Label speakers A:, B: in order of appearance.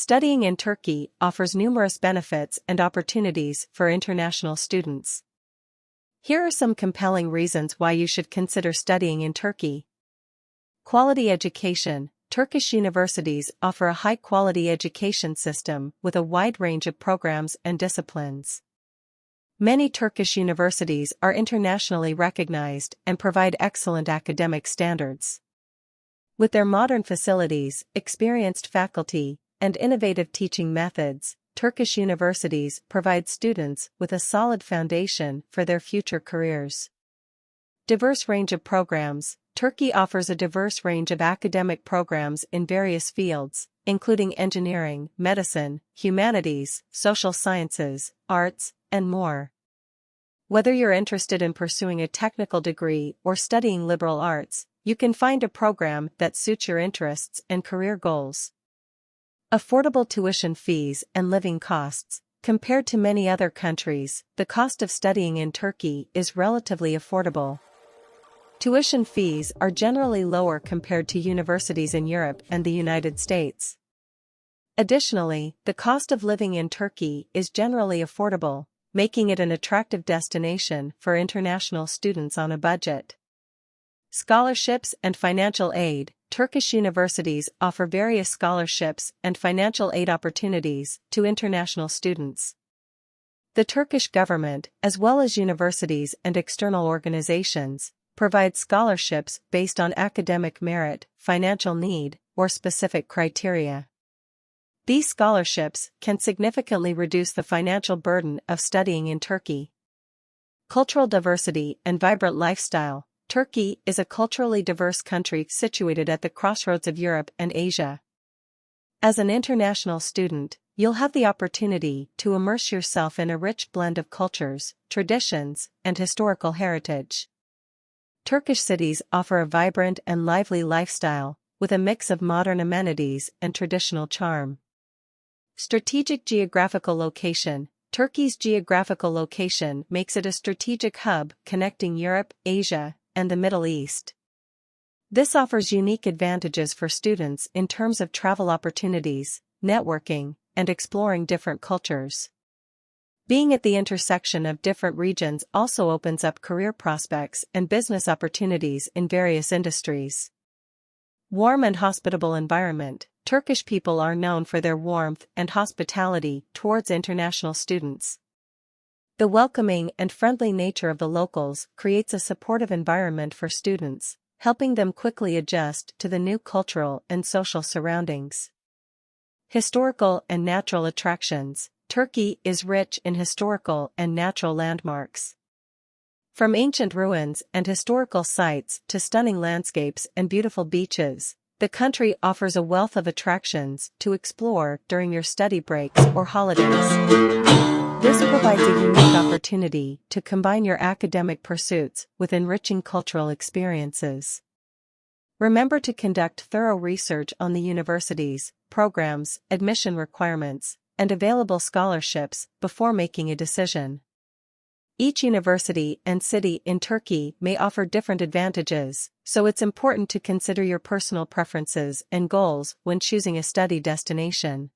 A: Studying in Turkey offers numerous benefits and opportunities for international students. Here are some compelling reasons why you should consider studying in Turkey. Quality education. Turkish universities offer a high-quality education system with a wide range of programs and disciplines. Many Turkish universities are internationally recognized and provide excellent academic standards. With their modern facilities, experienced faculty, and innovative teaching methods, Turkish universities provide students with a solid foundation for their future careers. Diverse range of programs. Turkey offers a diverse range of academic programs in various fields, including engineering, medicine, humanities, social sciences, arts, and more. Whether you're interested in pursuing a technical degree or studying liberal arts, you can find a program that suits your interests and career goals. Affordable tuition fees and living costs. Compared to many other countries, the cost of studying in Turkey is relatively affordable. Tuition fees are generally lower compared to universities in Europe and the United States. Additionally, the cost of living in Turkey is generally affordable, making it an attractive destination for international students on a budget. Scholarships and financial aid. Turkish universities offer various scholarships and financial aid opportunities to international students. The Turkish government, as well as universities and external organizations, provide scholarships based on academic merit, financial need, or specific criteria. These scholarships can significantly reduce the financial burden of studying in Turkey. Cultural diversity and vibrant lifestyle. Turkey is a culturally diverse country situated at the crossroads of Europe and Asia. As an international student, you'll have the opportunity to immerse yourself in a rich blend of cultures, traditions, and historical heritage. Turkish cities offer a vibrant and lively lifestyle, with a mix of modern amenities and traditional charm. Strategic geographical location. Turkey's geographical location makes it a strategic hub connecting Europe, Asia, and the Middle East. This offers unique advantages for students in terms of travel opportunities, networking, and exploring different cultures. Being at the intersection of different regions also opens up career prospects and business opportunities in various industries. Warm and hospitable environment. Turkish people are known for their warmth and hospitality towards international students. The welcoming and friendly nature of the locals creates a supportive environment for students, helping them quickly adjust to the new cultural and social surroundings. Historical and natural attractions. Turkey is rich in historical and natural landmarks. From ancient ruins and historical sites to stunning landscapes and beautiful beaches, the country offers a wealth of attractions to explore during your study breaks or holidays. This provides a unique opportunity to combine your academic pursuits with enriching cultural experiences. Remember to conduct thorough research on the universities, programs, admission requirements, and available scholarships before making a decision. Each university and city in Turkey may offer different advantages, so it's important to consider your personal preferences and goals when choosing a study destination.